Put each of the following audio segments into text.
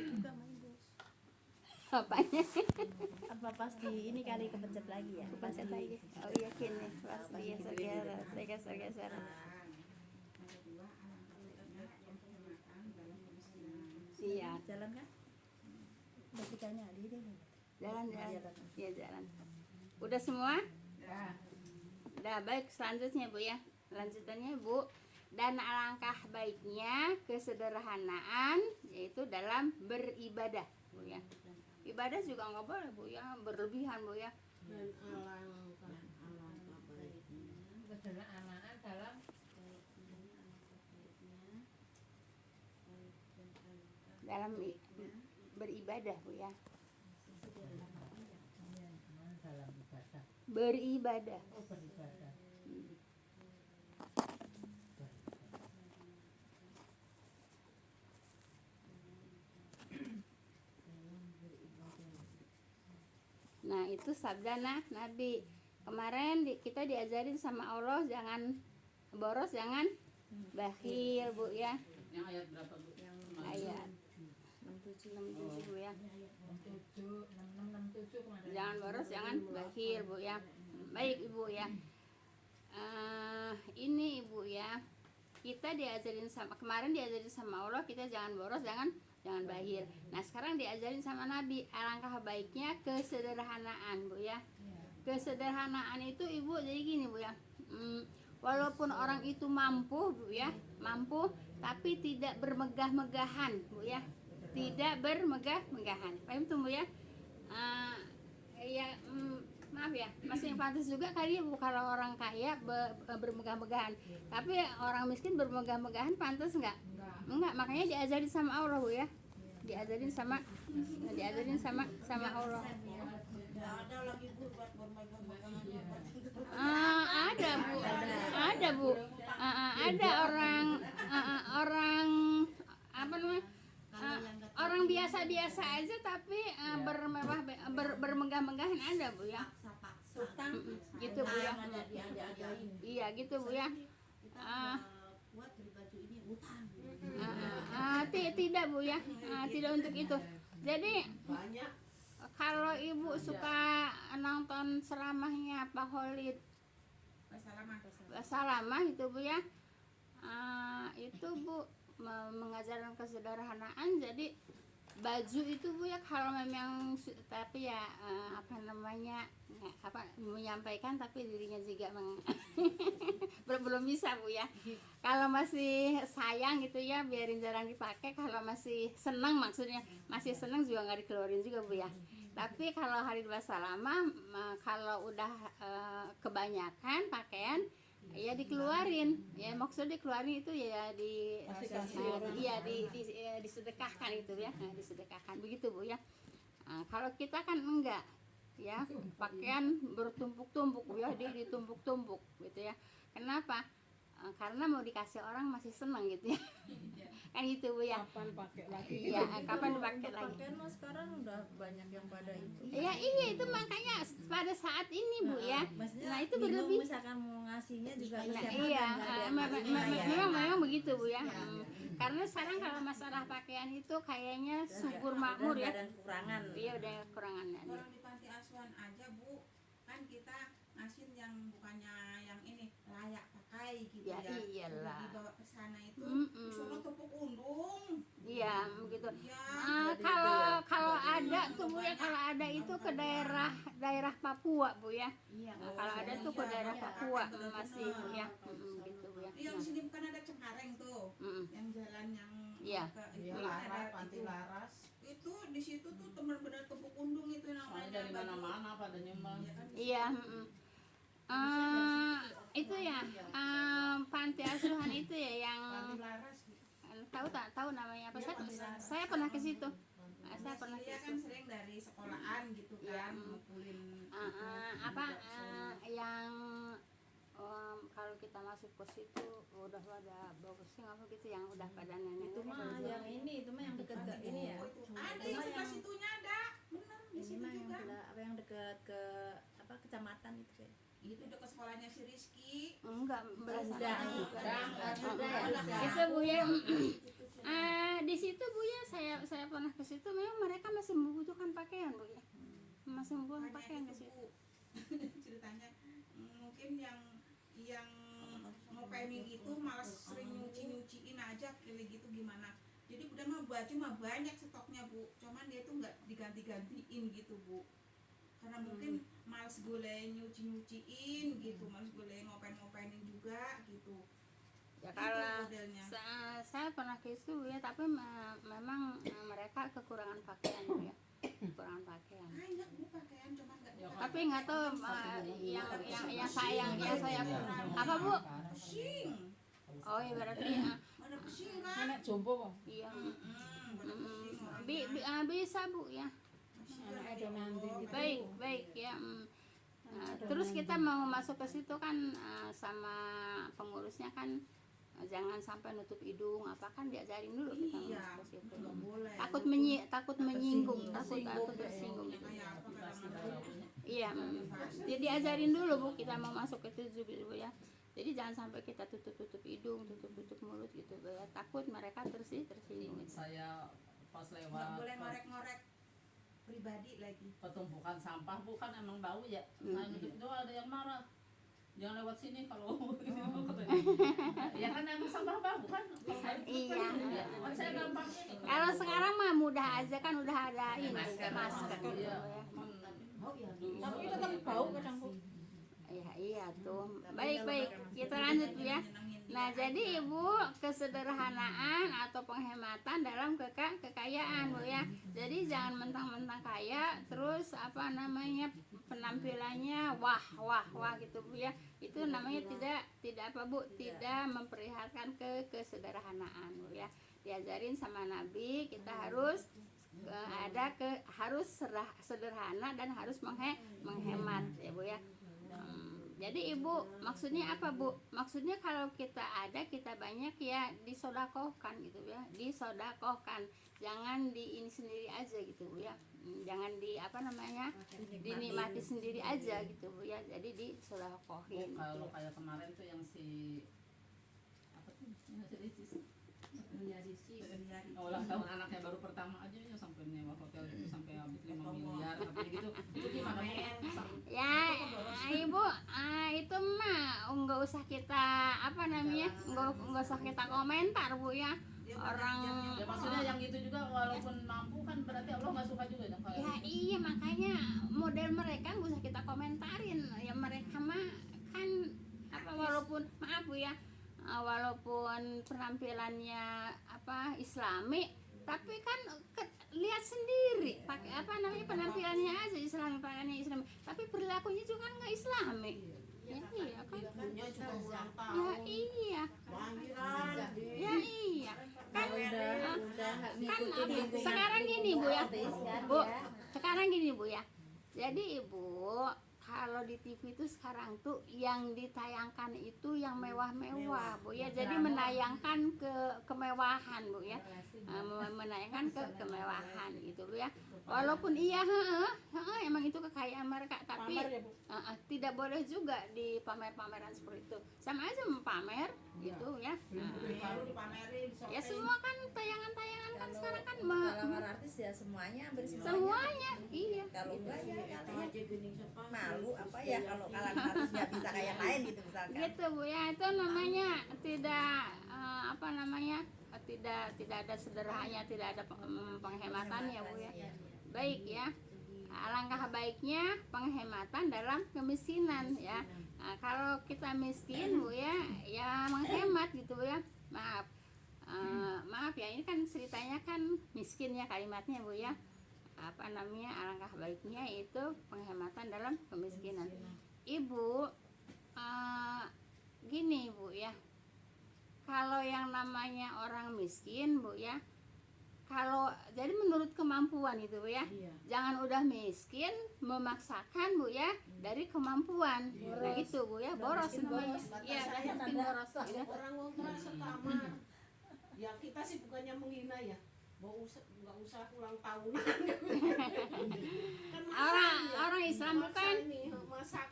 juga main bos. Apanya? Apa pasti ini kali kepencet lagi ya? Kepencet lagi. Oh yakin nih, pasti geser. Iya. Jalan kan? Basicanya Ali deh. Jalan. Iya jalan. Udah semua? Udah baik, selanjutnya Bu ya. Lanjutannya Bu. Dan alangkah baiknya kesederhanaan yaitu dalam beribadah Bu ya. Ibadah juga nggak boleh Bu ya, berlebihan Bu ya. Dan alangkah baiknya kesederhanaan dalam beribadah Bu ya. dalam ibadah. Beribadah. Oh, beribadah. Nah itu sabda Nabi. Kemarin kita diajarin sama Allah jangan boros, jangan bakhil Bu ya. yang ayat berapa Bu? Ayat 67 Bu ya. 67 kemarin. Jangan boros, jangan bakhil Bu ya. Baik Ibu ya. Ini Ibu ya. Kita diajarin kemarin diajarin sama Allah kita jangan boros, jangan bakhil. Nah sekarang diajarin sama Nabi alangkah baiknya kesederhanaan Bu ya. Kesederhanaan itu Ibu jadi gini Bu ya. Walaupun orang itu mampu Bu ya, mampu tapi tidak bermegah-megahan Bu ya. Tidak bermegah-megahan. Paham tuh Bu ya? Maaf ya, masih pantas juga kali ya Bu kalau orang kaya bermegah-megahan. Tapi orang miskin bermegah-megahan pantas enggak? Enggak, makanya diajarin sama Allah Bu ya. Diajarin sama Allah. Ada lagi Bu buat bermegang-megangan. Ada Bu. Ada orang apa namanya? Orang biasa-biasa aja tapi bermegah-megahan ada Bu ya. Gitu Bu ya. Iya gitu Bu ya. Buat beli baju ini utang. Tidak Bu ya. Tidak untuk itu. Jadi Banyak. kalau Ibu suka nonton ceramahnya Pak Khalid Basalamah itu Bu ya. Itu Bu mengajarkan kesederhanaan. Jadi baju itu Bu ya kalau memang tapi ya menyampaikan tapi dirinya juga belum bisa Bu ya. Kalau masih sayang gitu ya biarin jarang dipakai. Kalau masih senang maksudnya masih senang juga nggak dikeluarin juga Bu ya. Tapi kalau Khalid Basalamah kalau udah kebanyakan pakaian ya dikeluarin, ya maksudnya dikeluarin itu ya disedekahkan itu ya, disedekahkan begitu Bu ya. Kalau kita kan enggak ya, pakaian bertumpuk-tumpuk Bu ya, ditumpuk-tumpuk gitu ya. Kenapa? Karena mau dikasih orang masih senang gitu ya. Kan gitu Bu ya. Kapan pakai lagi? Iya, kapan dipakai lagi? Pakaian mas sekarang udah banyak yang pada itu. Ya iya itu makanya pada saat ini Bu ya. Nah itu berlebih. Misalkan mau ngasihnya juga Iya, memang begitu Bu ya. Karena sekarang kalau masalah pakaian itu kayaknya subur makmur ya. Dan kekurangan. Iya udah kekurangannya. Kalau di panti asuhan aja Bu, kan kita ngasih yang bukannya yang ini layak pakai gitu Ya iyalah. Dibawa ke sana itu disuruh tepuk undung. Iya begitu. Ya, Kalau ada tuh Bu ya, kalau ada itu ke daerah Papua Bu ya. Kalau ada tuh ke daerah Papua masih ya gitu Bu ya. yang sini bukan ada Cengkareng tuh, yang jalan yang Iya. ke Iya, itu Laras, ada Panti itu. Laras. Itu di situ tuh benar-benar tepuk undung itu Soalnya namanya. dari mana-mana pada nyumbang. Iya. Itu ya panti asuhan itu ya yang Panti Laras. tahu namanya apa? Saya pernah ke situ. Saya pernah ke Dia kan situ. sering dari sekolahan gitu kan, ngumpulin Yang kalau kita masuk ke situ udah pada bagusnya apa gitu yang udah pada nenek Itu mah yang ini, itu mah yang dekat ke ini ya. ada yang sebelah situnya ada, bener di Ini situ mah yang juga. apa yang dekat ke apa kecamatan itu ya. Itu dekat sekolahnya si Rizky. enggak Udah, itu Bu ya. Di situ Bu ya saya saya pernah ke situ, memang mereka masih membutuhkan pakaian bu ya, masih membutuhkan Makanya pakaian ke itu, situ. Bu. Ceritanya mungkin yang mau pending itu malas sering nyuciin aja kayak gitu gimana. Jadi udah mah baju mah banyak stoknya Bu, cuman dia tuh nggak diganti-gantiin gitu Bu, karena mungkin males golek nyuciin gitu, males golek ngopen-ngopenin juga gitu. Ya Itu kalau modelnya. saya pernah ke situ ya, tapi memang mereka kekurangan pakaian bu ya, kekurangan pakaian. Banyak Bu pakaian, cuman nggak Tapi nggak tahu yang saya apa bu? pusing. Oh iya berarti Ada pusing kan? Anak jompo kok. iya. Pada pusing orang Bisa bu ya. Anak ada nanti gitu. Baik ya. Terus kita mau masuk ke situ kan sama pengurusnya kan jangan sampai nutup hidung apa kan diajarin dulu kita Iya, masuk ke situ. nggak boleh. Takut menyinggung, takut tersinggung. Kayak apa kadang-kadang. Iya, jadi diajarin dulu bu kita mau masuk ke tujuh bu ya. Jadi jangan sampai kita tutup hidung, tutup mulut gitu bu ya. Takut mereka tersinggung. Gitu. Saya pas Nggak lewat boleh ngorek-ngorek pribadi lagi. pertumpukan sampah bu kan emang bau ya. Nah gitu ada yang marah. Jangan lewat sini kalau katanya. Ya kan emang sampah bau kan. Iya. Kan saya gampang ini. Kalau sekarang mah mudah aja kan udah ada ini masker gitu Iya. ya. Tapi tetap bau kadang bu. Iya tuh. Baik kita lanjut bu ya. Nah jadi ibu kesederhanaan atau penghematan dalam kekayaan bu ya. Jadi jangan mentang-mentang kaya terus apa namanya penampilannya wah gitu bu ya. Itu namanya tidak apa bu, tidak memperlihatkan kesederhanaan bu ya. Diajarin sama Nabi kita harus harus sederhana dan harus menghemat ya bu ya. Jadi ibu maksudnya apa bu? Maksudnya kalau kita banyak ya disodakohkan gitu ya, disodakohkan. Jangan di ini sendiri aja gitu bu ya. Jangan dinikmati sendiri aja gitu bu ya. Jadi disodakohin. Kalau kayak kemarin tuh yang si apa tuh yang si Ricis ulang tahun anaknya baru pertama aja ya sampai nyewa hotel itu sampai habis 5 miliar apa gitu. Itu gimana bu? Ya ibu itu mah nggak usah kita nggak usah kita komentar bu ya. Orang Ya maksudnya yang gitu juga walaupun mampu kan berarti Allah nggak suka juga dong kalau ya iya makanya model mereka nggak usah kita komentarin ya, mereka mah kan apa walaupun maaf bu ya, walaupun penampilannya apa Islami tapi kan lihat sendiri pakai apa namanya penampilannya aja Islami, pakaiannya Islami tapi perilakunya juga kan nggak Islami ya iya kan Punya juga ulang ya tahun. iya Lahiran. ya iya kan kan ngikutin sekarang gini bu ya kan, bu ya. sekarang gini bu ya, jadi ibu kalau di TV itu sekarang tuh yang ditayangkan itu yang mewah-mewah bu ya, jadi menayangkan kemewahan bu ya, menayangkan kemewahan gitu bu ya, walaupun iya emang itu kekayaan mereka tapi tidak boleh juga di pamer-pameran seperti itu, sama aja pamer gitu ya. Baru dipamerin. Ya semua kan tayangan-tayangan kan sekarang kan Kalangan artis ya semuanya semuanya iya. Kalau enggak ya Itu kalian aja gini siapa? malu apa ya kalau kalangan artis nggak bisa kayak yang lain gitu misalkan. Gitu bu ya, itu namanya tidak tidak ada sederhananya, tidak ada penghematannya bu ya. Baik ya, alangkah baiknya penghematan dalam kemiskinan ya. Nah, kalau kita miskin bu ya, ya menghemat gitu ya. Maaf ya, ini kan ceritanya kan miskin ya kalimatnya bu ya. Apa namanya, alangkah baiknya itu penghematan dalam kemiskinan. Ibu gini bu ya, kalau yang namanya orang miskin bu ya, kalau jadi menurut kemampuan itu bu ya, jangan udah miskin memaksakan bu ya dari kemampuan. Nah itu bu ya, boros namanya. Iya, udah miskin boros gitu. Orang mau merasa tamat. Ya kita sih bukannya menghina ya. Nggak usah ulang tahunan. Kan Orang Islam bukan,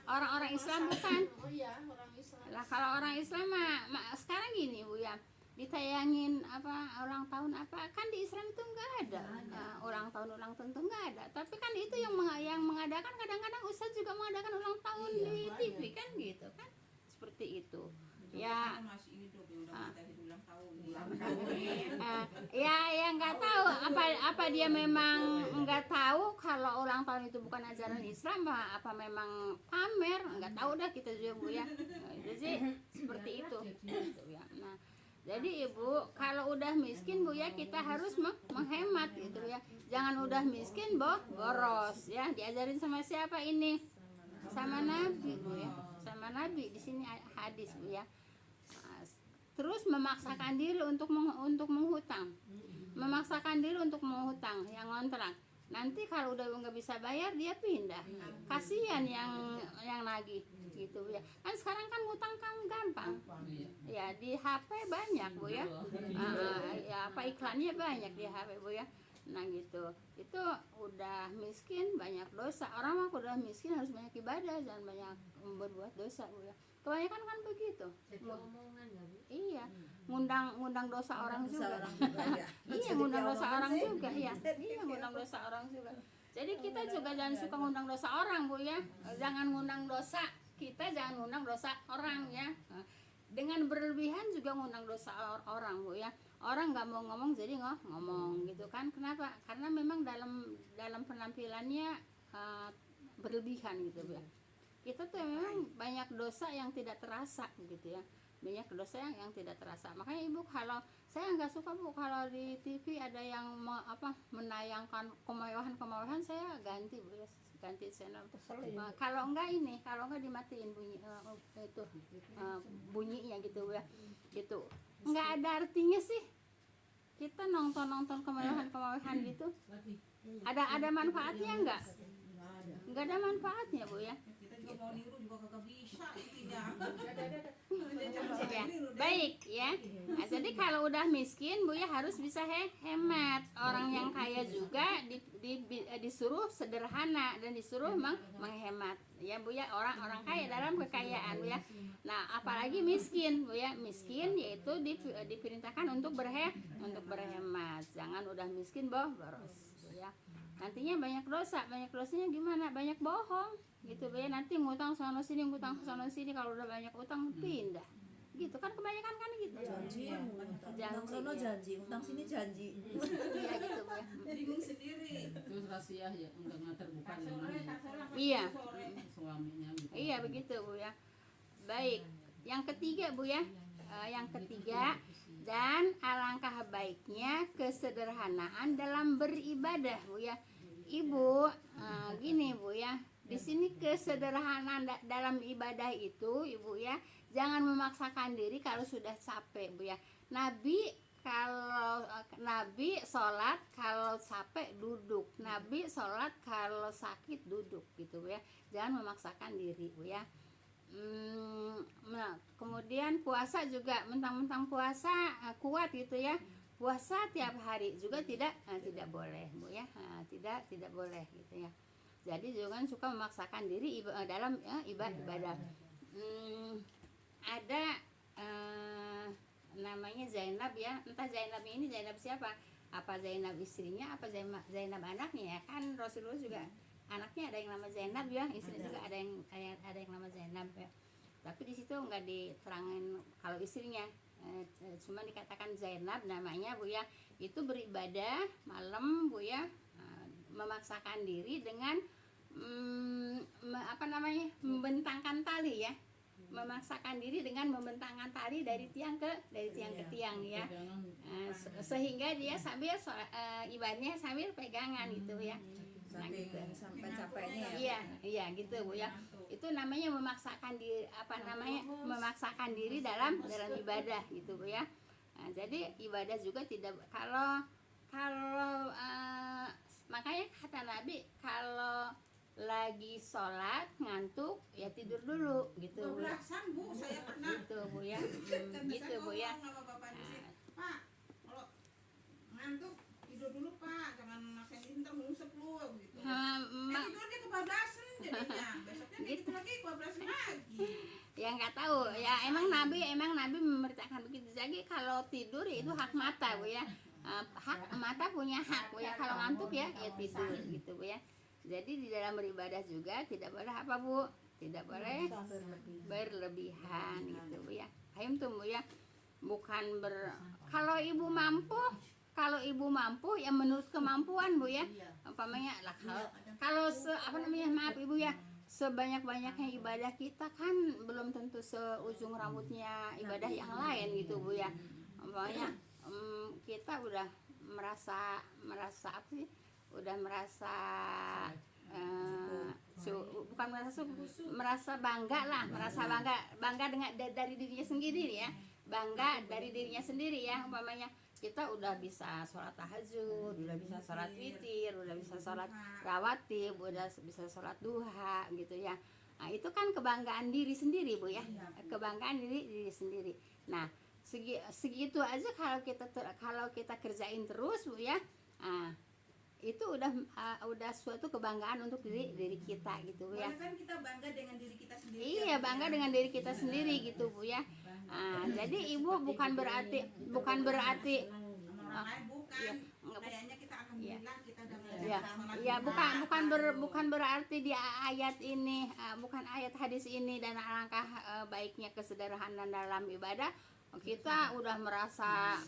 orang-orang Islam bukan. Oh iya, orang Islam. Lah kalau orang Islam mah sekarang gini bu ya, ditayangin apa ulang tahun apa kan di Islam itu enggak ada ulang tahun tuh nggak ada. Tapi kan itu yang mengadakan, kadang-kadang Ustadz juga mengadakan ulang tahun di TV kan gitu kan, seperti itu ya. Kita masih hidup ya udah kita hidup ulang tahun. Ya nggak tahu apa dia memang nggak tahu kalau ulang tahun itu bukan ajaran Islam, apa memang pamer, nggak tahu dah kita juga Bu ya. Nah, itu sih seperti itu gitu ya. Nah, jadi Ibu kalau udah miskin Bu ya, kita harus menghemat gitu ya. Jangan udah miskin boros ya. Diajarin sama siapa ini? Sama Nabi Bu ya. Sama Nabi di sini hadis Bu ya. Terus memaksakan diri untuk menghutang, memaksakan diri untuk menghutang yang ngontrak. Nanti kalau udah nggak bisa bayar dia pindah, kasihan yang nagih gitu ya. Kan sekarang kan ngutang kan gampang, ya di HP banyak Bu ya. Ya apa iklannya banyak di HP Bu ya. Nah gitu, itu udah miskin banyak dosa. Orang mah udah miskin harus banyak ibadah, jangan banyak berbuat dosa Bu ya. Kebanyakan kan begitu. Omongan ya Bu. Iya, ngundang dosa orang juga. Ya. Iya, ngundang dosa orang juga ya. Iya, ngundang dosa orang juga. Jadi kita juga jangan suka ngundang dosa orang Bu ya. Jangan ngundang dosa kita, jangan ngundang dosa orang ya. Dengan berlebihan juga ngundang dosa orang Bu ya. Orang nggak mau ngomong jadi ngomong gitu kan. Kenapa? Karena memang dalam penampilannya berlebihan gitu Bu ya. Kita tuh memang banyak dosa yang tidak terasa gitu ya, banyak dosa yang tidak terasa. Makanya Ibu, kalau saya nggak suka Bu kalau di TV ada yang menayangkan kemewahan, saya ganti Bu ya, ganti channel. Kalau enggak dimatiin bunyinya gitu ya, gitu. Nggak ada artinya sih kita nonton kemewahan gitu. Ada manfaatnya nggak ada manfaatnya Bu ya. Kita juga mau niru juga kagak bisa intinya. Ya, baik ya. Nah, jadi kalau udah miskin Bu ya harus bisa hemat. Orang yang kaya juga disuruh sederhana dan disuruh menghemat ya Bu ya. Orang kaya dalam kekayaan Bu ya. Nah apalagi miskin Bu ya. Miskin yaitu diperintahkan untuk berhemat. Jangan udah miskin boros Bu ya. Nantinya banyak dosanya gimana? Banyak bohong gitu Bu ya. Nanti ngutang sono sini kalau udah banyak utang pindah gitu kan, kebanyakan kan gitu. Janji, utang sini janji. Iya gitu Bu ya. Bingung sendiri. Terus rahasia ya enggak terbuka namanya Iya. suaminya gitu. Iya begitu Bu ya. Baik, yang ketiga Bu ya. Yang ketiga, dan alangkah baiknya kesederhanaan dalam beribadah Bu ya. Ibu gini Bu ya, di sini kesederhanaan dalam ibadah itu Ibu ya, jangan memaksakan diri kalau sudah capek Bu ya. Nabi sholat kalau capek duduk, Nabi sholat kalau sakit duduk gitu Bu ya. Jangan memaksakan diri Bu ya. Nah, kemudian puasa juga, mentang-mentang puasa kuat gitu ya, puasa tiap hari juga tidak boleh Bu ya. Tidak boleh gitu ya. Jadi jangan suka memaksakan diri dalam ibadah. Ada namanya Zainab ya, entah Zainab ini Zainab siapa, apa Zainab istrinya, apa Zainab anaknya ya kan. Rasulullah juga anaknya ada yang nama Zainab ya, istri juga ada yang nama Zainab ya. Tapi di situ nggak diterangin kalau istrinya, cuma dikatakan Zainab namanya Bu ya. Itu beribadah malam Bu ya, memaksakan diri dengan membentangkan tali ya, memaksakan diri dengan membentangkan tali dari tiang ke tiang ya. Sehingga dia sambil ibadahnya sambil pegangan gitu ya. Nah, gitu. Sampai capeknya ya. Iya gitu Bu ya. Itu namanya memaksakan diri, memaksakan diri dalam ibadah gitu Bu ya. Nah, jadi ibadah juga tidak kalau makanya kata Nabi, kalau lagi sholat ngantuk ya tidur dulu gitu Bu ya. Bu, saya pernah Gitu Bu ya. Gitu Bu ya. ngomong sama bapak di sini, Pak, kalau ngantuk tidur dulu Pak, jangan maksain ntar ngusep lu gitu. Tidurnya kebablasan jadinya, besoknya gitu lagi kebablasan lagi. Ya nggak tahu ya, emang Nabi memerintahkan begitu. Jadi kalau tidur ya itu hak mata Bu ya. Hak mata punya hak Bu ya. Kalau ngantuk ya tidur gitu Bu ya. Jadi di dalam beribadah juga tidak boleh apa Bu? Tidak boleh berlebihan gitu Bu ya. Paham tuh Bu ya. Bukan kalau ibu mampu ya menurut kemampuan Bu ya. Umpamanya lah kalau maaf Ibu ya, sebanyak-banyaknya ibadah kita kan belum tentu seujung rambutnya ibadah yang lain gitu Bu ya. Umpamanya kita udah merasa apa sih? Udah merasa bukan merasa bangga lah, bangga dengan dari dirinya sendiri ya. Bangga dari dirinya sendiri ya. Umpamanya kita udah bisa sholat tahajud, udah bisa sholat witir, udah bisa sholat rawatib, udah bisa sholat duha gitu ya. Nah itu kan kebanggaan diri sendiri Bu ya, kebanggaan diri sendiri. Nah segitu aja kalau kita kerjain terus Bu ya, nah itu udah suatu kebanggaan untuk diri kita gitu Bu ya. Karena kan kita bangga dengan diri kita sendiri. Iya bangga dengan diri kita sendiri gitu Bu ya. Jadi ibu bukan berarti orang lain bukan. Kayaknya kita alhamdulillah kita udah sholat ya duha. bukan berarti di ayat ini bukan ayat hadis ini dan alangkah baiknya kesederhanaan dalam ibadah kita udah merasa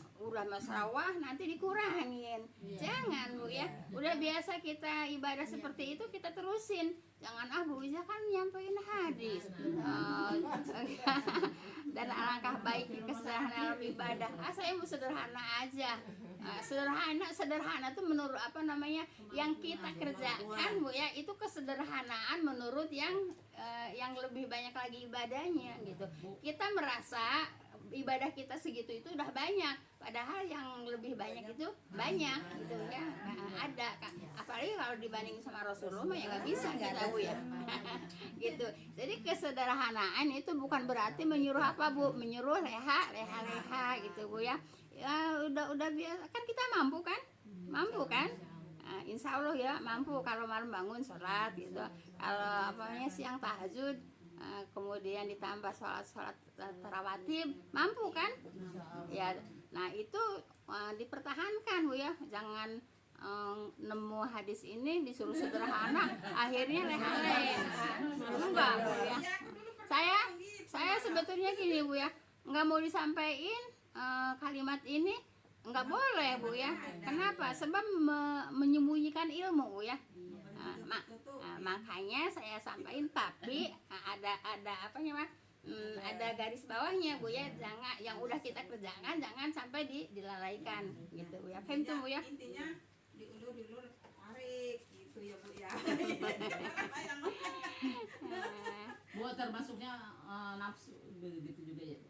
wah nanti dikurangin. Jangan Bu ya. Udah biasa kita ibadah seperti itu kita terusin. Jangan Bu Iza kan nyampein hadis. Dan alangkah baiknya kesederhanaan dalam ibadah. Saya mau sederhana aja. Sederhana tuh menurut yang kita kerjakan Bu ya, itu kesederhanaan menurut yang lebih banyak lagi ibadahnya gitu. Kita merasa ibadah kita segitu itu udah banyak, padahal yang lebih banyak itu banyak gitu ya. Ada kan, apalagi kalau dibanding sama Rasulullah ya nggak bisa kita Bu ya. Gitu. Jadi kesederhanaan itu bukan berarti menyuruh apa Bu, menyuruh leha gitu Bu ya. Ya udah biasa kan, kita mampu kan. Insya Allah ya mampu kalau malam bangun sholat gitu, kalau siang tahajud, kemudian ditambah sholat tarawatib, mampu kan ya. Nah itu dipertahankan Bu ya, jangan nemu hadis ini disuruh sederhana akhirnya leha-leha. Enggak Bu ya. Saya sebetulnya gini Bu ya, nggak mau disampaikan kalimat ini nggak boleh Bu ya. Kenapa? Sebab menyembunyikan ilmu Bu ya. Makanya saya sampaikan, tapi ada ada garis bawahnya Bu ya. Jangan yang udah kita kerjakan jangan sampai dilalaikan gitu Bu ya. Paham tuh Bu ya. Intinya diulur tarik gitu ya Bu ya. Bu termasuknya nafsu begitu juga ya Bu?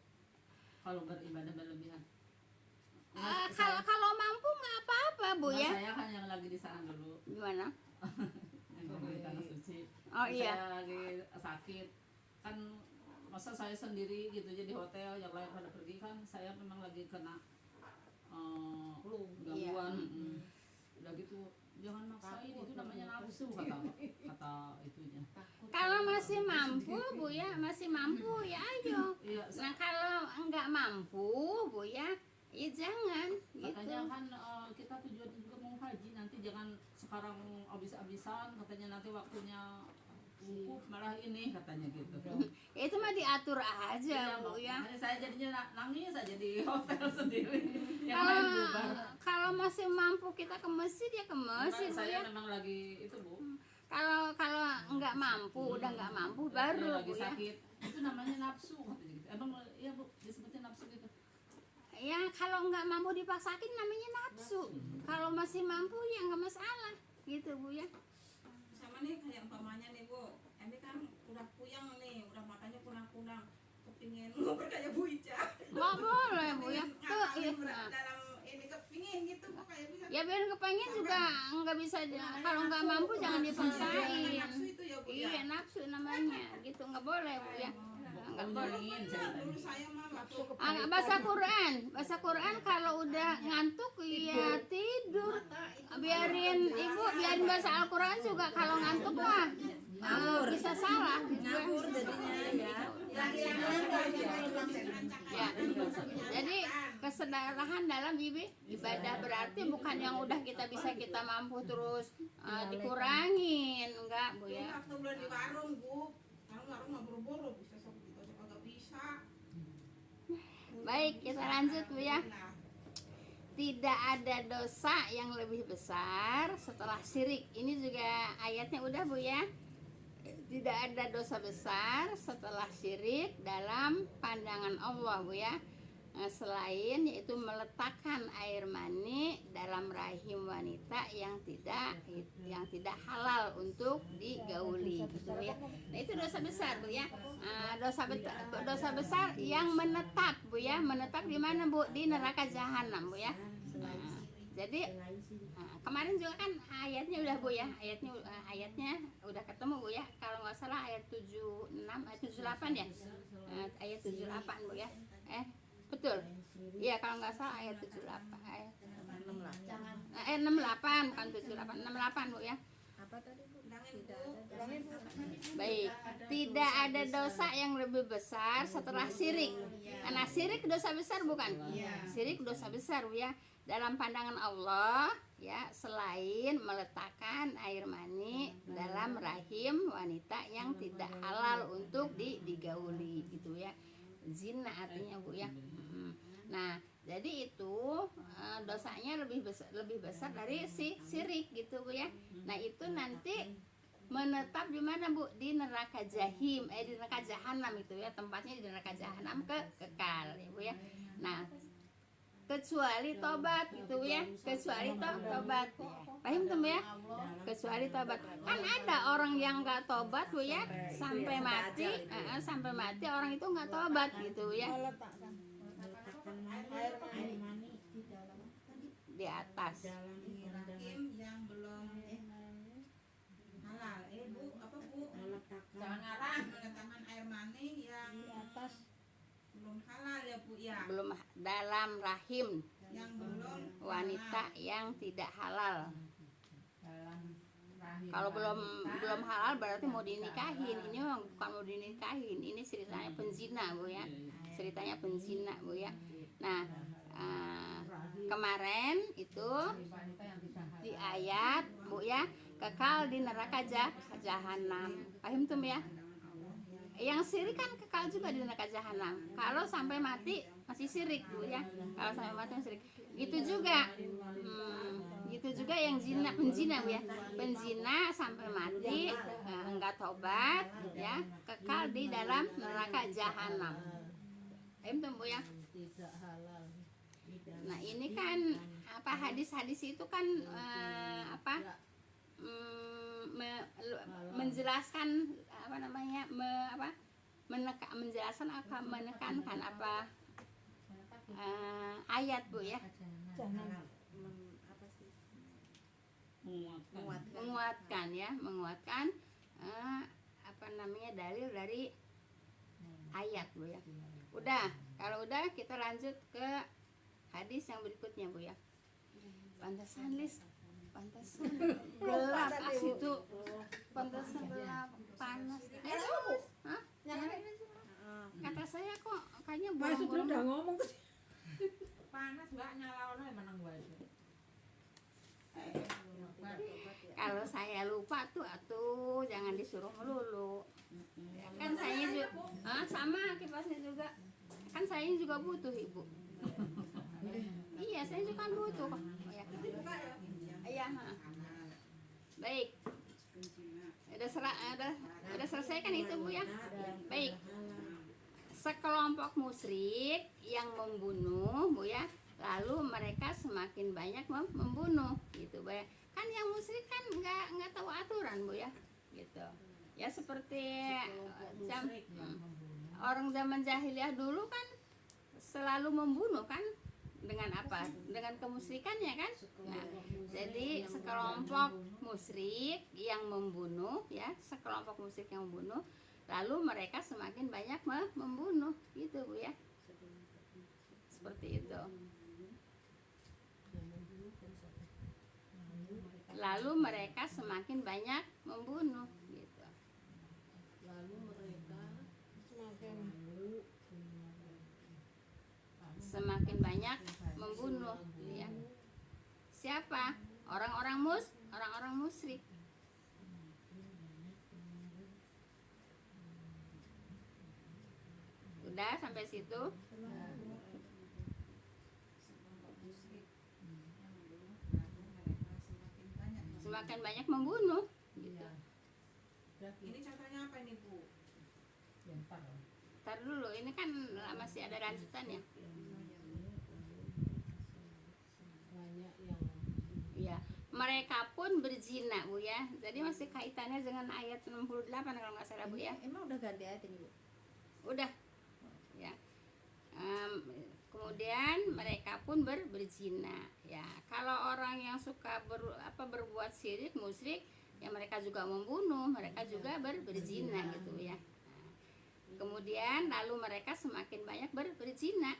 Kalau beribadah berlebihan. Kalau mampu nggak apa-apa Bu ya. Saya kan yang lagi di sana dulu. Gimana? Yang di tanah suci. Oh iya. Saya lagi sakit kan, masa saya sendiri gitu jadi hotel, yang lain pada pergi kan, saya memang lagi kena gangguan. Udah gitu jangan maksain, itu namanya nafsu kata itunya. Kalau masih mampu Bu ya, masih mampu ya ayo. Nah kalau enggak mampu Bu ya jangan gitu. Katanya kan kita tujuan juga mau haji, nanti jangan sekarang abis-abisan, katanya nanti waktunya cukup malah ini katanya gitu. Itu mah diatur aja Bu ya. Saya jadinya nangis aja di hotel sendiri. Yang lain bubar. Kalau masih mampu kita ke masjid ya ke masjid Bu Saya ya. memang lagi itu Bu. Kalau enggak mampu, udah enggak mampu baru lagi Bu ya. sakit. Itu namanya nafsu katanya gitu. Emang iya Bu, disebutnya nafsu gitu. Ya kalau enggak mampu dipaksakin namanya nafsu. Kalau masih mampu ya enggak masalah gitu Bu ya. Sama nih kayak umpamanya nih Bu, ini kan udah puyeng nih, udah matanya kunang-kunang, kepingin ngobrol kayak Bu Ica. Nggak boleh Bu ya. Tuh iya. Dalam ini kepingin gitu Bu, kayak bisa. Ya biar kepengen juga enggak bisa, kalau enggak mampu jangan dipaksain. Nafsu itu ya Bu ya. Iya nafsu namanya gitu, enggak boleh Bu ya. Enggak boleh. Dulu saya mah waktu Bahasa Quran kalau udah ngantuk ya tidur. Biarin Ibu biarin baca Al-Quran juga kalau ngantuk mah. bisa salah gitu ya. Ngawur jadinya ya. Ya, jadi kesederhanaan dalam ibadah berarti bukan yang udah kita mampu terus dikurangin, enggak Bu ya. Waktu beli di warung Bu, warung mah buru-buru bisa gitu aja kagak bisa. Baik, kita lanjut Bu ya. Tidak ada dosa yang lebih besar setelah syirik. Ini juga ayatnya udah Bu ya. Tidak ada dosa besar setelah syirik dalam pandangan Allah Bu ya. Selain yaitu meletakkan air mani dalam rahim wanita yang tidak halal untuk digauli gitu ya. Nah itu dosa besar Bu ya. Dosa besar yang menetap Bu ya. Menetap di mana Bu? Di neraka jahanam Bu ya. Jadi kemarin juga kan ayatnya udah Bu ya. Ayatnya udah ketemu Bu ya. Kalau nggak salah ayat 76 ayat 78 ya. Ayat 78 Bu ya. Betul. Iya kalau nggak salah ayat 78 ayat 68 bukan 78 68 Bu ya. Apa tadi Bu? Baik, tidak ada dosa yang lebih besar setelah syirik. Karena syirik dosa besar bukan? Syirik dosa besar Bu ya. Dalam pandangan Allah ya, selain meletakkan air mani dalam rahim wanita yang tidak halal untuk digauli gitu ya. Zina artinya Bu ya. Nah, jadi itu dosanya lebih besar dari si syirik gitu Bu ya. Nah, itu nanti menetap di mana Bu? Di neraka jahim, di neraka jahanam itu ya, tempatnya di neraka jahanam kekal ya Bu ya. Nah, kecuali tobat gitu ya, kecuali tobat ya. Paham tuh ya? Kecuali tobat. Kan ada orang yang nggak tobat Bu ya, sampai mati orang itu nggak tobat gitu ya. Air mani Di atas. Rahim yang belum halal. Bu, apa Bu? Jangan ngarang. Meletakkan air mani yang di atas belum halal ya Bu ya. Belum dalam rahim Yang belum wanita yang tidak halal. Dalam rahim Kalau belum wanita. halal berarti mau dinikahin. Ini memang bukan mau dinikahin. Ini ceritanya penzina Bu ya. Ceritanya penzina Bu ya. Nah, kemarin itu Wanita yang tidak halal. di ayat Bu ya, kekal di neraka jahanam. Paham tuh ya? Yang syirik kan kekal juga di neraka jahanam. Kalau sampai mati masih syirik Bu ya. Kalau sampai mati masih syirik. Itu juga yang penzina Bu ya. Penzina sampai mati enggak tobat ya, kekal di dalam neraka jahanam. Paham tuh Bu ya? tidak halal. Nah ini kan hadis-hadis itu kan menjelaskan menekankan ayat Bu ya, Jangan menguatkan dalil dari ayat Bu ya. Udah, kalau udah kita lanjut ke hadis yang berikutnya Bu ya. Pantasan gelap itu, pantasan gelap panas. Hah? Kata saya kok kayaknya Mas udah bolong-bolong. ngomong ke Panas Mbak, nyalaono menang wae. Kalau saya lupa tuh atuh jangan disuruh melulu. Kan saya juga sama kipasnya juga. Kan saya juga butuh Ibu. Iya, saya juga kan butuh kok. Oh, ya. Iya, baik. Udah selesai kan itu Bu ya? Baik. Sekelompok musyrik yang membunuh Bu ya, lalu mereka semakin banyak membunuh gitu Bu ya. Kan yang musyrik kan nggak tahu aturan Bu ya, gitu. Ya seperti orang zaman jahiliyah dulu kan selalu membunuh kan, dengan apa? Dengan kemusyrikannya kan. Nah, jadi sekelompok musyrik yang membunuh ya, sekelompok musyrik yang membunuh, lalu mereka semakin banyak membunuh gitu Bu ya. Seperti itu. Lalu mereka semakin banyak membunuh gitu. semakin banyak membunuh, ya. Siapa? Orang-orang musyrik. Udah sampai situ? Semakin banyak membunuh, gitu. Ini contohnya apa ini Bu? Ntar dulu, ini kan masih ada lanjutan ya. Banyak yang Ya, mereka pun berzina, Bu ya. Jadi masih kaitannya dengan ayat 68 kalau nggak salah, Bu ya. Emang udah ganti ayat ini, Bu? Udah. Ya. Kemudian mereka pun berzina. Ya, kalau orang yang suka berbuat syirik, musyrik, ya mereka juga membunuh, mereka juga berzina gitu ya. Nah, kemudian lalu mereka semakin banyak berzina.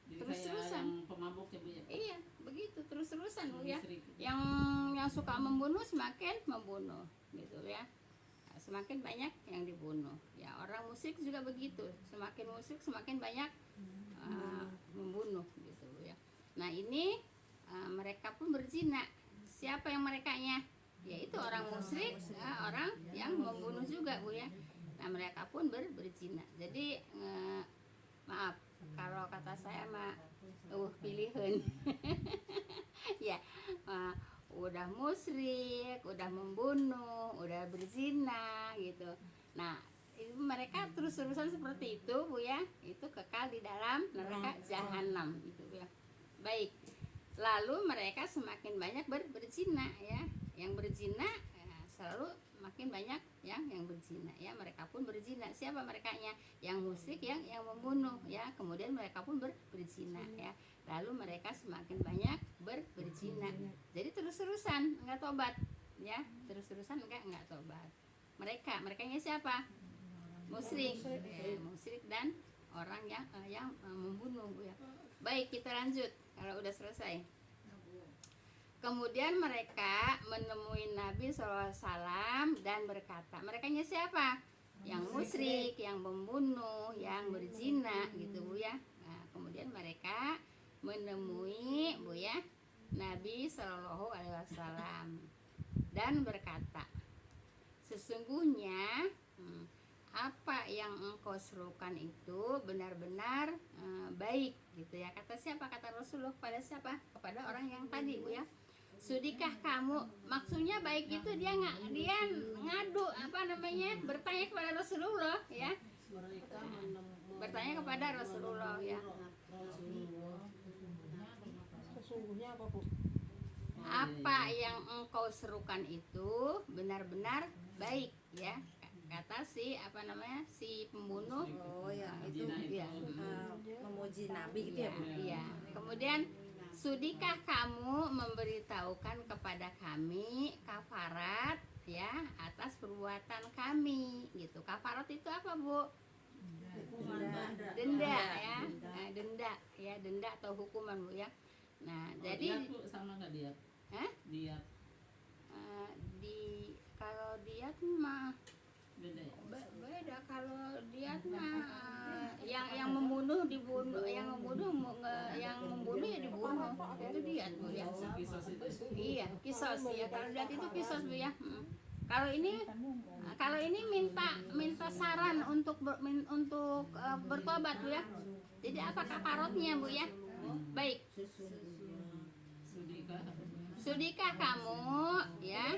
Jadi Terus-terusan. kayak yang pemabuk ya Bu ya. Iya, begitu terus-terusan Bu ya. Musyrik. Yang suka membunuh semakin membunuh gitu ya. Nah, semakin banyak yang dibunuh. Ya, orang musyrik juga begitu. Semakin musyrik semakin banyak membunuh gitu ya. Nah, ini mereka pun berzina. Siapa yang merekanya? Yaitu orang musyrik, orang yang membunuh juga Bu ya. Nah, mereka pun berzina. Jadi maaf kalau kata saya mah pilihan. Ya, udah musyrik, udah membunuh, udah berzina gitu. Nah, itu mereka terus-terusan seperti itu Bu ya. Itu kekal di dalam neraka jahanam itu ya. Baik. Lalu mereka semakin banyak berzina ya. Yang berzina selalu makin banyak yang berzina ya. Mereka pun berzina. Siapa merekanya? Yang musyrik, yang membunuh ya. Kemudian mereka pun berzina ya. Lalu mereka semakin banyak berzina. Jadi terus-terusan enggak tobat ya. Terus-terusan enggak tobat. Merekanya siapa? Musyrik. Ya, musyrik dan orang yang membunuh Bu ya. Baik, kita lanjut. Kalau udah selesai. Kemudian mereka menemui Nabi SAW dan berkata, merekanya siapa? Yang musyrik, yang membunuh, yang berzina gitu Bu ya. Nah, kemudian mereka menemui Bu ya Nabi SAW dan berkata, sesungguhnya apa yang engkau serukan itu benar-benar baik gitu ya. Kata siapa? Kata Rasulullah kepada siapa? Kepada orang yang tadi Bu ya. Sudikah kamu, maksudnya baik itu dia ngadu bertanya kepada Rasulullah ya. mereka Bertanya kepada Rasulullah ya. Sesungguhnya apa, Bu? Apa yang engkau serukan itu benar-benar baik ya. Kata si pembunuh. Oh ya, itu Iya. memuji Nabi gitu ya, Bu? Iya. Kemudian sudikah kamu memberitahukan kepada kami kafarat ya atas perbuatan kami gitu. Kafarat itu apa Bu? Denda ya. Nah, denda atau hukuman Bu ya. Nah, jadi Diat, Bu, sama nggak diat? Hah? Diat kalau diat mah beda ya? beda. Kalau diat mah yang membunuh dibunuh, yang membunuh ya dibunuh. Itu diat Bu ya. Kisos itu. Iya, kisos ya. Kalau diat itu kisos Bu ya. Kalau ini minta saran untuk bertobat Bu ya. Jadi apa kafarotnya Bu ya? Baik. Sudikah kamu ya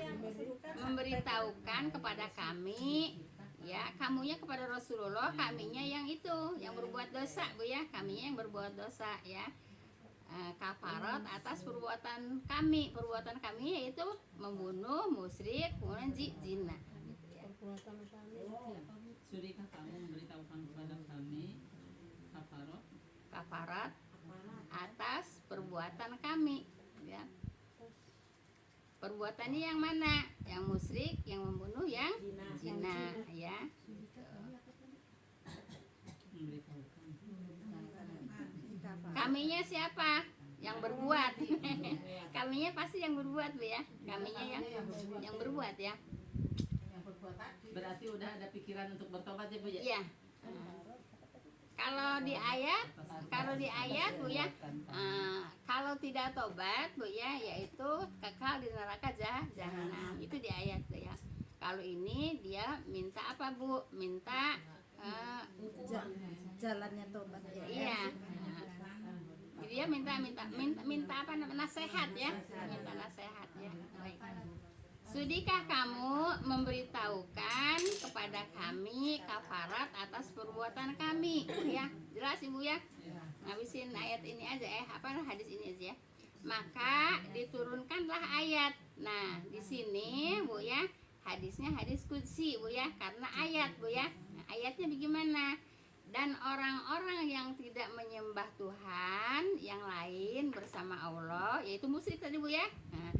memberitahukan kepada kami ya, kamunya kepada Rasulullah, kaminya yang berbuat dosa Bu ya, kaminya yang berbuat dosa ya. Kafarat atas perbuatan kami yaitu membunuh, musyrik, kemudian zina gitu ya. Sudikah kamu memberitahukan kepada kami Kafarat atas perbuatan kami ya. Perbuatannya yang mana? Yang musyrik, yang membunuh, yang zina ya. memberitahukan? Kaminya siapa? Yang berbuat. Kaminya pasti yang berbuat Bu ya. Kaminya yang berbuat ya. Berarti udah ada pikiran untuk bertobat ya Bu ya? Iya. kalau di ayat Bu ya, kalau tidak tobat Bu ya, yaitu kekal di neraka jahanam. Itu di ayat Bu ya. Kalau ini dia minta apa Bu? Minta Jalannya tobat ya. iya. Dia minta apa namanya? Nasihat ya. Minta nasihat ya. Baik. Sudikah kamu memberitahukan kepada kami kafarat atas perbuatan kami? Ya, jelas Ibu ya. Ngabisin ayat ini aja hadis ini aja ya. Maka diturunkanlah ayat. Nah, di sini Bu ya, hadisnya hadis qudsi Bu ya, karena ayat Bu ya. Nah, ayatnya bagaimana? Dan orang-orang yang tidak menyembah Tuhan yang lain bersama Allah, yaitu musyrik tadi Bu ya. Nah,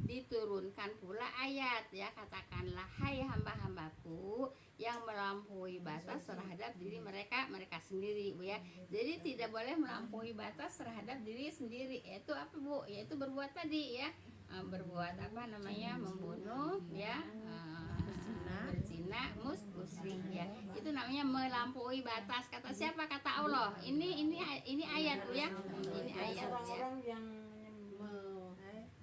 diturunkan pula ayat ya, katakanlah hai hamba-hambaku yang melampaui batas terhadap diri mereka sendiri Bu ya. Jadi tidak boleh melampaui batas terhadap diri sendiri. Yaitu apa Bu? Yaitu berbuat tadi ya. Berbuat apa namanya? Membunuh ya. Berzina, musyrik ya. Itu namanya melampaui batas. Kata siapa? Kata Allah. Ini ayat Bu ya. Ini ayat ya. Orang-orang yang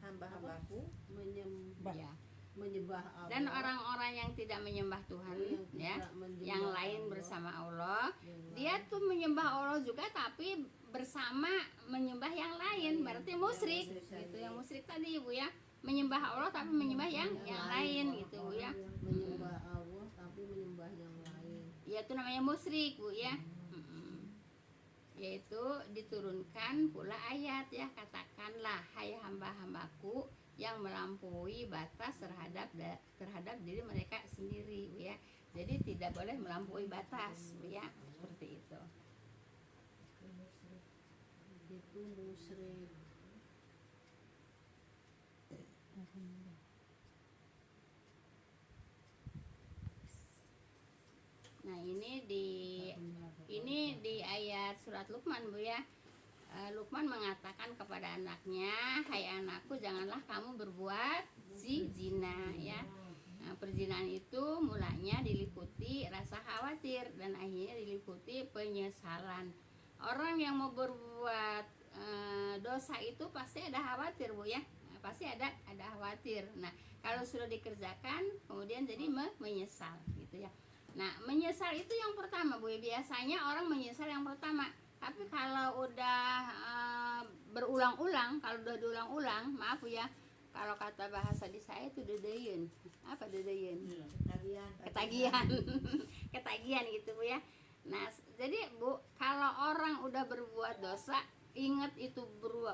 hamba-hambaku menyembah Ya. menyembah Allah. Dan orang-orang yang tidak menyembah Tuhan ya, yang lain bersama Allah, dia tuh menyembah Allah juga tapi bersama menyembah yang lain, berarti musyrik. Gitu yang musyrik tadi Bu ya. Menyembah Allah tapi menyembah yang lain gitu Bu ya. Menyembah Allah tapi menyembah yang lain. Ya itu namanya musyrik Bu ya. Yaitu diturunkan pula ayat ya, katakanlah hai hamba-hambaku yang melampaui batas terhadap diri mereka sendiri Bu ya. Jadi tidak boleh melampaui batas Bu ya, seperti itu. Itu musyrik. Nah, ini di ayat surat Luqman Bu ya. Luqman mengatakan kepada anaknya, hai anakku, janganlah kamu berbuat zina ya. Nah, perzinahan itu mulanya diliputi rasa khawatir dan akhirnya diliputi penyesalan. Orang yang mau berbuat dosa itu pasti ada khawatir Bu ya. Nah, pasti ada khawatir. Nah, kalau sudah dikerjakan kemudian jadi menyesal gitu ya. Nah, menyesal itu yang pertama Bu. Biasanya orang menyesal yang pertama. Tapi kalau udah berulang-ulang, kalau udah diulang-ulang, maaf Bu ya, kalau kata bahasa di saya itu dedeyeun. Apa dedeyeun? Ketagihan. Ketagihan gitu Bu ya. Nah, jadi Bu, kalau orang udah berbuat dosa, ingat itu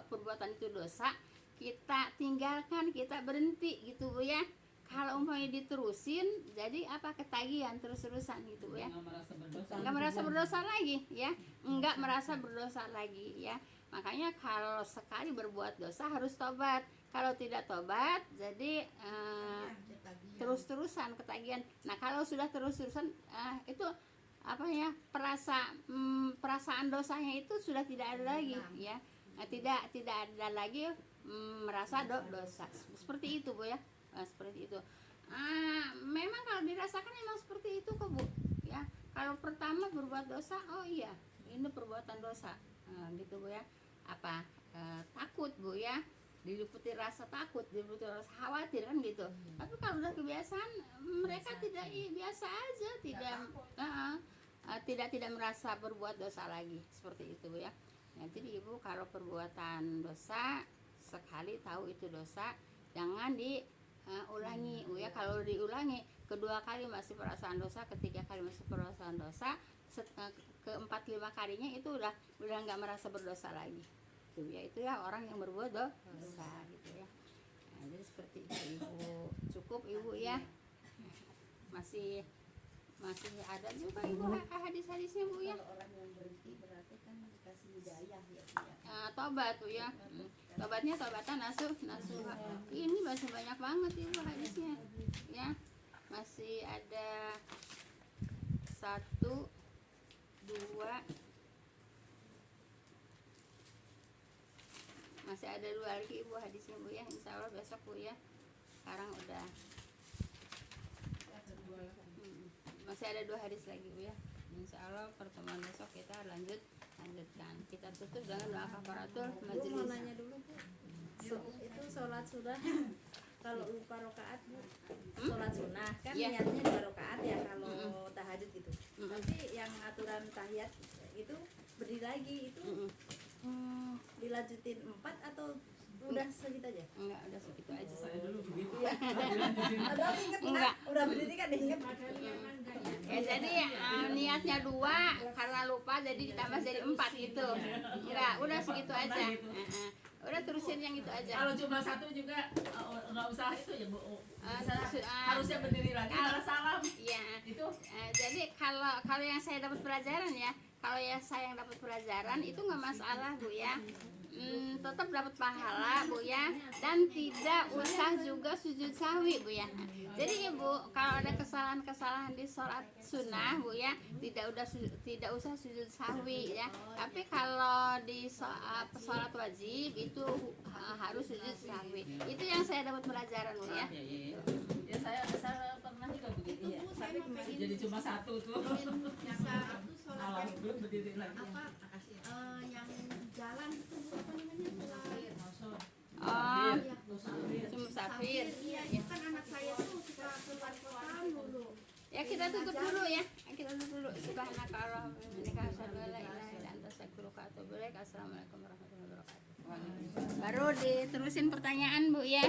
perbuatan itu dosa, kita tinggalkan, kita berhenti gitu Bu ya. Kalau umpamanya diterusin, jadi apa, ketagihan terus-terusan gitu ya. Enggak merasa berdosa lagi ya. Enggak merasa berdosa lagi ya. Makanya kalau sekali berbuat dosa harus tobat. Kalau tidak tobat, jadi terus-terusan ketagihan. Nah, kalau sudah terus-terusan itu apa ya, perasaan dosanya itu sudah tidak ada lagi ya. Tidak ada lagi merasa dosa. Seperti itu Bu ya. Seperti itu. Memang kalau dirasakan memang seperti itu kok Bu ya. Kalau pertama berbuat dosa, oh iya ini perbuatan dosa gitu Bu ya. Apa takut Bu ya, diliputi rasa takut, diliputi rasa khawatir kan gitu. Tapi kalau udah kebiasaan, mereka tidak biasa aja, tidak merasa berbuat dosa lagi, seperti itu Bu ya. Nah, jadi Ibu kalau perbuatan dosa sekali tahu itu dosa, jangan ulangi Bu ya. Kalau diulangi kedua kali masih perasaan dosa, ketiga kali masih perasaan dosa, keempat lima kalinya itu udah nggak merasa berdosa lagi tuh ya. Itu ya orang yang berbuat dosa gitu ya. Nah, jadi seperti itu Ibu. Cukup Ibu ya. Masih ada juga Ibu hadis-hadisnya Bu ya. Kalau orang yang berhenti berarti kan dikasih hidayah ya. Tobat Bu ya. Tobatnya tobatan nasuh. Ini masih banyak banget Ibu hadisnya ya. Masih ada 1, 2, masih ada 2 lagi Ibu hadisnya Bu ya. Insya Allah besok Bu ya. Sekarang udah masih ada 2 hadis lagi Bu ya. Insya Allah pertemuan besok kita lanjutkan. Kita tutup dengan doa kafaratul Bu mau majelis. nanya dulu Bu. Itu sholat sunnah kalau lupa rokaat Bu. Sholat sunnah kan Iya. niatnya 2 rokaat ya kalau tahajud gitu. Tapi yang aturan tahiyat itu berdiri lagi itu dilanjutin 4 atau udah segitu aja? Enggak, udah segitu aja. Saya dulu begitu. Ada inget Enggak. kan? Udah berdiri kan inget. Ya jadi niatnya 2 karena lupa jadi ditambah jadi 4 gitu. Enggak, udah segitu aja. Udah terusin yang itu aja. Kalau cuma 1 juga nggak usah itu ya Bu. Misalnya harusnya Iya. berdiri lagi malah salam. Itu Jadi kalau yang saya dapat pelajaran ya, kalau ya saya yang dapat pelajaran itu nggak masalah Bu ya. Tetap dapat pahala Bu ya, dan tidak usah juga sujud sahwi Bu ya. Jadi Ibu kalau ada kesalahan-kesalahan di sholat sunnah Bu ya, tidak usah sujud sahwi ya. Tapi kalau di sholat wajib itu harus sujud sahwi. Itu yang saya dapat pelajaran Bu ya. ya saya pernah juga begitu. Iya. Tapi kemarin Jadi cuma 1 tuh. Bisa itu Salah sholat belum berdiri lagi. yang jalan itu Bu, apa namanya sholat Oh, Iya. cuma safir. iya itu kan anak saya tuh suka keluar kota dulu. Ya kita tutup dulu ya. Kita tutup dulu. Subhanaka Allahumma wa bihamdika asyhadu an la ilaha illa anta astaghfiruka wa atubu ilaik. Assalamualaikum warahmatullahi wabarakatuh. Baru diterusin pertanyaan Bu ya.